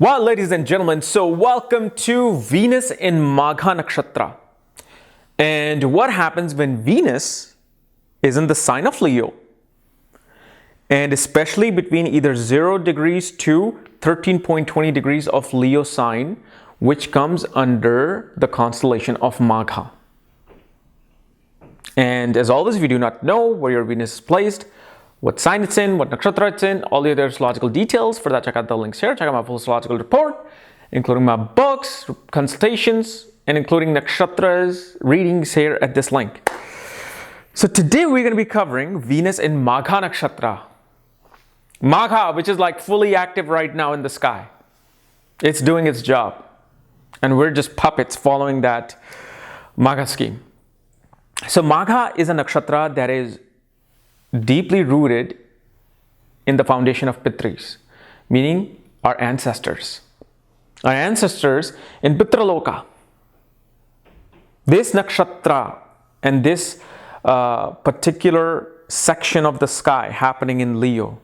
Well, ladies and gentlemen, so welcome to Venus in Magha Nakshatra. And what happens when Venus is in the sign of Leo, and especially between either 0 degrees to 13.20 degrees of Leo sign, which comes under the constellation of Magha. And as always, if you do not know where your Venus is placed, what sign it's in, what nakshatra it's in, all the other astrological details, for that check out the links here. Check out my full astrological report, including my books, consultations, and including nakshatras, readings here at this link. So today we're going to be covering Venus in Magha Nakshatra. Magha, which is like fully active right now in the sky. It's doing its job. And we're just puppets following that Magha scheme. So Magha is a nakshatra that is deeply rooted in the foundation of Pitris, meaning our ancestors. Our ancestors in Pitraloka. This nakshatra and this particular section of the sky happening in Leo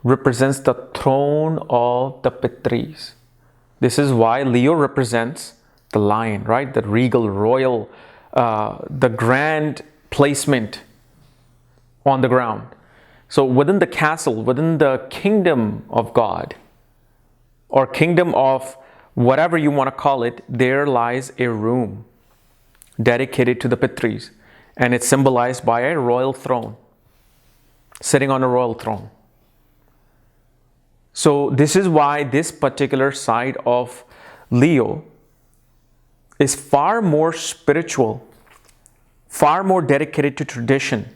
represents the throne of the Pitris. This is why Leo represents the lion, right? The regal, royal, the grand placement on the ground. So within the castle, within the kingdom of God, or kingdom of whatever you want to call it, there lies a room dedicated to the Pitris, and it's symbolized by a royal throne, sitting on a royal throne. So this is why this particular side of Leo is far more spiritual, far more dedicated to tradition,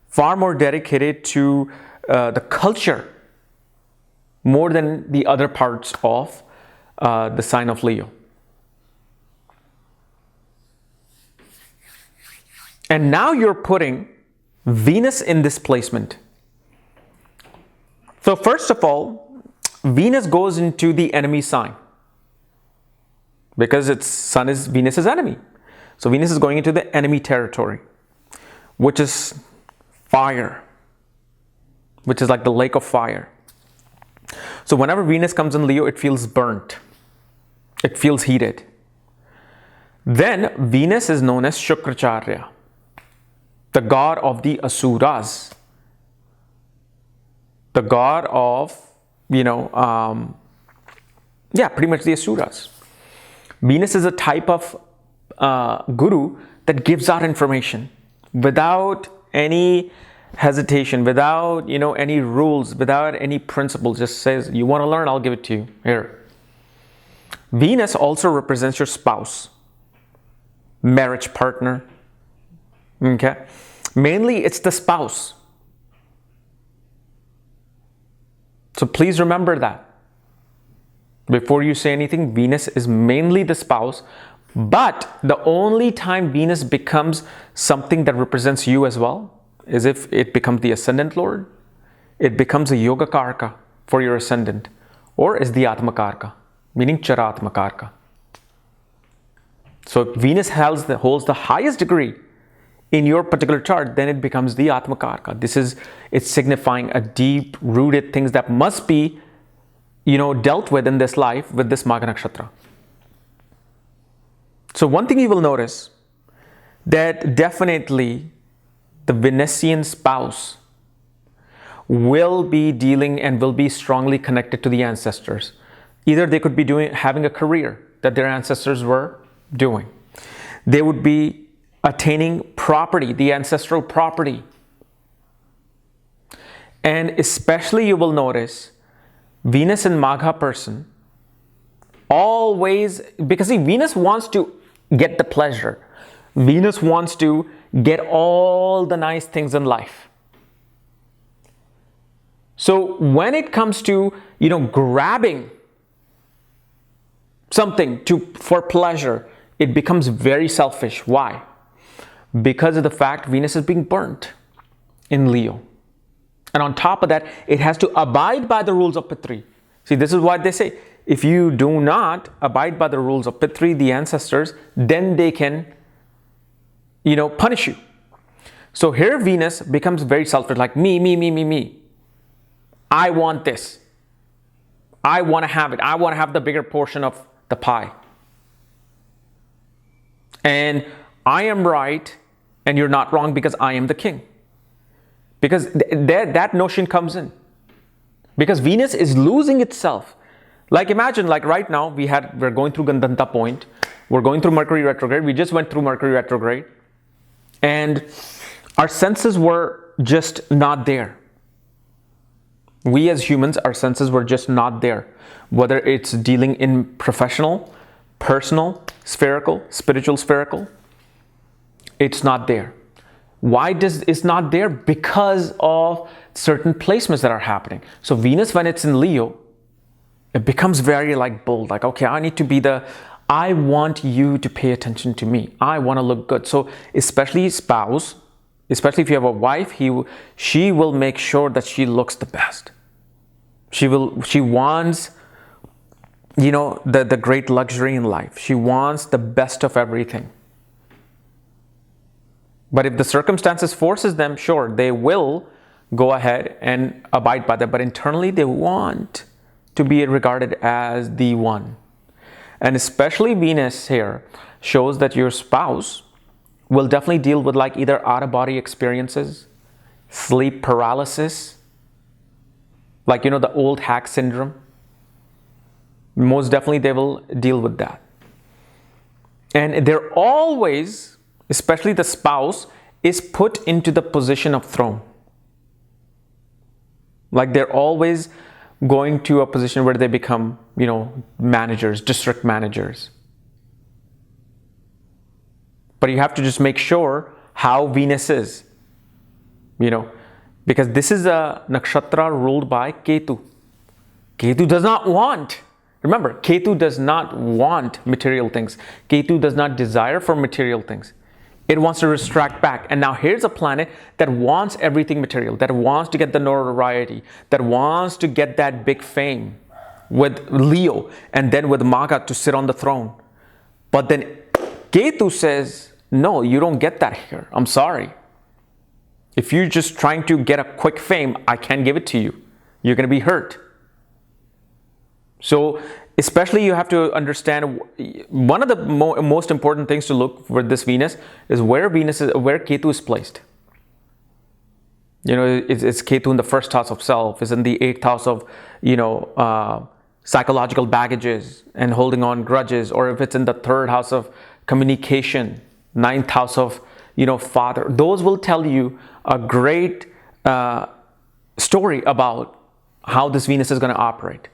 far more dedicated to the culture, more than the other parts of the sign of Leo. And now you're putting Venus in this placement. So first of all, Venus goes into the enemy sign because its sun is Venus's enemy. So Venus is going into the enemy territory, which is fire, which is like the lake of fire. So whenever Venus comes in Leo, it feels burnt. It feels heated. Then Venus is known as Shukracharya, the god of the Asuras, the god of, pretty much the Asuras. Venus is a type of guru that gives out information without any hesitation, without any rules, without any principles. Just says, you want to learn, I'll give it to you here. Venus also represents your spouse, marriage partner. Okay, mainly it's the spouse. So please remember that before you say anything. Venus is mainly the spouse, but the only time Venus becomes something that represents you as well is if it becomes the ascendant lord, it becomes a yoga karka for your ascendant, or is the atma karka, meaning charatma karka. So if Venus holds the highest degree in your particular chart, then it becomes the atma karka. It's signifying a deep rooted things that must be dealt with in this life with this Magha Nakshatra. So one thing you will notice, that definitely the Venusian spouse will be dealing and will be strongly connected to the ancestors. Either they could be having a career that their ancestors were doing. They would be attaining property, the ancestral property. And especially you will notice Venus in Magha person always, because see, Venus wants to get the pleasure. Venus wants to get all the nice things in life. So when it comes to, grabbing something for pleasure, it becomes very selfish. Why? Because of the fact Venus is being burnt in Leo. And on top of that, it has to abide by the rules of Pitri. See, this is what they say. If you do not abide by the rules of Pitri, the ancestors, then they can, punish you. So here Venus becomes very selfish, like me. I want this. I want to have it. I want to have the bigger portion of the pie. And I am right and you're not wrong because I am the king. Because that notion comes in. Because Venus is losing itself. Like imagine, like right now, we're going through Gandanta point. We're going through Mercury retrograde. We just went through Mercury retrograde. And our senses were just not there. We as humans, our senses were just not there. Whether it's dealing in professional, personal, spherical, spiritual spherical, it's not there. Why it's not there? Because of certain placements that are happening. So Venus, when it's in Leo, it becomes very like bold, like, okay, I want you to pay attention to me. I want to look good. So especially spouse, especially if you have a wife, she will make sure that she looks the best. She wants, the great luxury in life. She wants the best of everything. But if the circumstances forces them, sure, they will go ahead and abide by that. But internally, they want to be regarded as the one. And especially Venus here shows that your spouse will definitely deal with like either out-of-body experiences, sleep paralysis, like, the old hack syndrome. Most definitely they will deal with that. And they're always, especially the spouse, is put into the position of throne. Like they're always going to a position where they become, managers, district managers. But you have to just make sure how Venus is, because this is a nakshatra ruled by Ketu. Ketu does not want, remember, Ketu does not want material things. Ketu does not desire for material things. It wants to restrict back. And now here's a planet that wants everything material, that wants to get the notoriety, that wants to get that big fame with Leo and then with Magha to sit on the throne. But then Ketu says, no, you don't get that here. I'm sorry. If you're just trying to get a quick fame, I can't give it to you. You're going to be hurt. So especially you have to understand one of the most important things to look for this Venus is where Ketu is placed. It's Ketu in the first house of self, is in the 8th house of, psychological baggages and holding on grudges, or if it's in the 3rd house of communication, 9th house of, father. Those will tell you a great story about how this Venus is going to operate.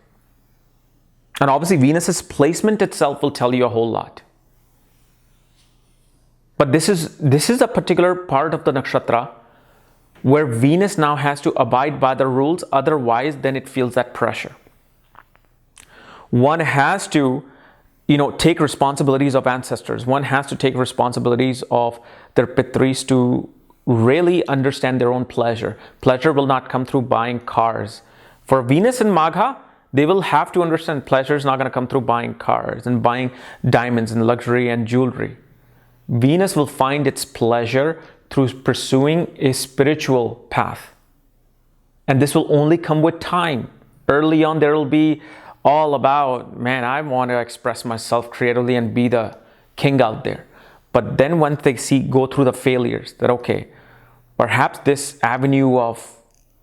And obviously Venus's placement itself will tell you a whole lot. But this is a particular part of the nakshatra where Venus now has to abide by the rules, otherwise then it feels that pressure. One has to, take responsibilities of ancestors. One has to take responsibilities of their pitris to really understand their own pleasure. Pleasure will not come through buying cars. For Venus and Magha, they will have to understand pleasure is not going to come through buying cars and buying diamonds and luxury and jewelry. Venus will find its pleasure through pursuing a spiritual path. And this will only come with time. Early on, there will be all about, man, I want to express myself creatively and be the king out there. But then once they go through the failures, that okay, perhaps this avenue of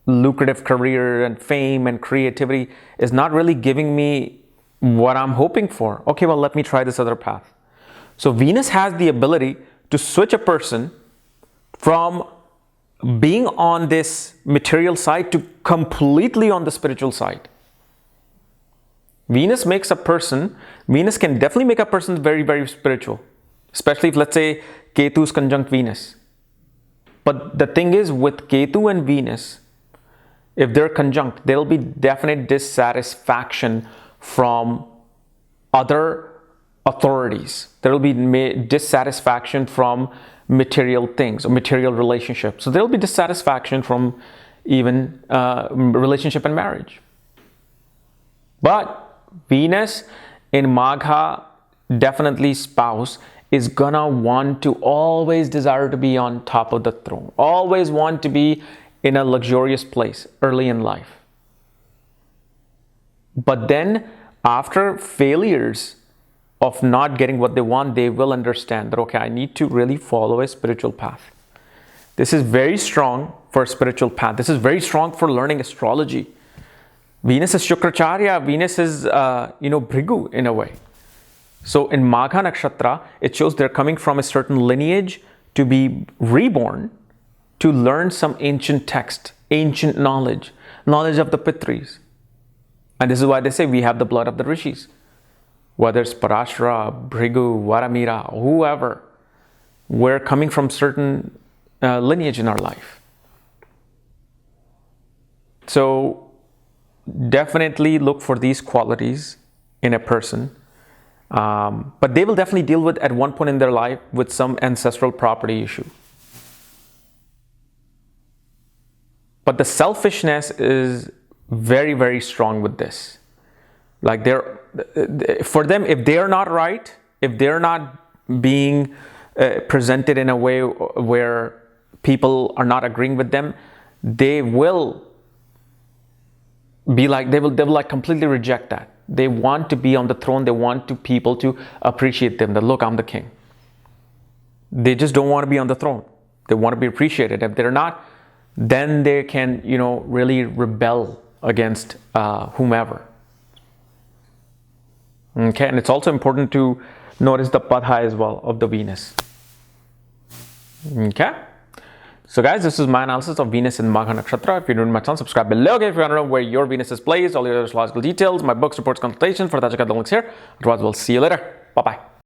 lucrative career and fame and creativity is not really giving me what I'm hoping for. Okay, well, let me try this other path. So Venus has the ability to switch a person from being on this material side to completely on the spiritual side. Venus can definitely make a person very, very spiritual, especially if, let's say, Ketu is conjunct Venus. But the thing is, with Ketu and Venus, if they're conjunct, there will be definite dissatisfaction from other authorities. There will be dissatisfaction from material things or material relationships. So there will be dissatisfaction from even relationship and marriage. But Venus in Magha, definitely spouse, is gonna want to always desire to be on top of the throne. Always want to be in a luxurious place early in life. But then after failures of not getting what they want, they will understand that, okay, I need to really follow a spiritual path. This is very strong for a spiritual path. This is very strong for learning astrology. Venus is Shukracharya. Venus is, Bhrigu in a way. So in Magha Nakshatra, it shows they're coming from a certain lineage to be reborn, to learn some ancient text, ancient knowledge of the Pitris. And this is why they say we have the blood of the Rishis. Whether it's Parashara, Bhrigu, Varamira, whoever, we're coming from certain lineage in our life. So definitely look for these qualities in a person. But they will definitely deal with, at one point in their life, with some ancestral property issue. But the selfishness is very, very strong with this. Like for them, if they're not right, if they're not being presented in a way where people are not agreeing with them, they will be like, they will like completely reject that. They want to be on the throne. They want people to appreciate them, that look, I'm the king. They just don't want to be on the throne. They want to be appreciated. If they're not, then they can, really rebel against whomever. Okay, and it's also important to notice the Padha as well of the Venus. Okay, so guys, this is my analysis of Venus in Magha Nakshatra. If you're new to my channel, subscribe below. Okay, if you want to know where your Venus is placed, all your astrological details, my books, reports, consultations, for that check out the links here. Otherwise, we'll see you later. Bye-bye.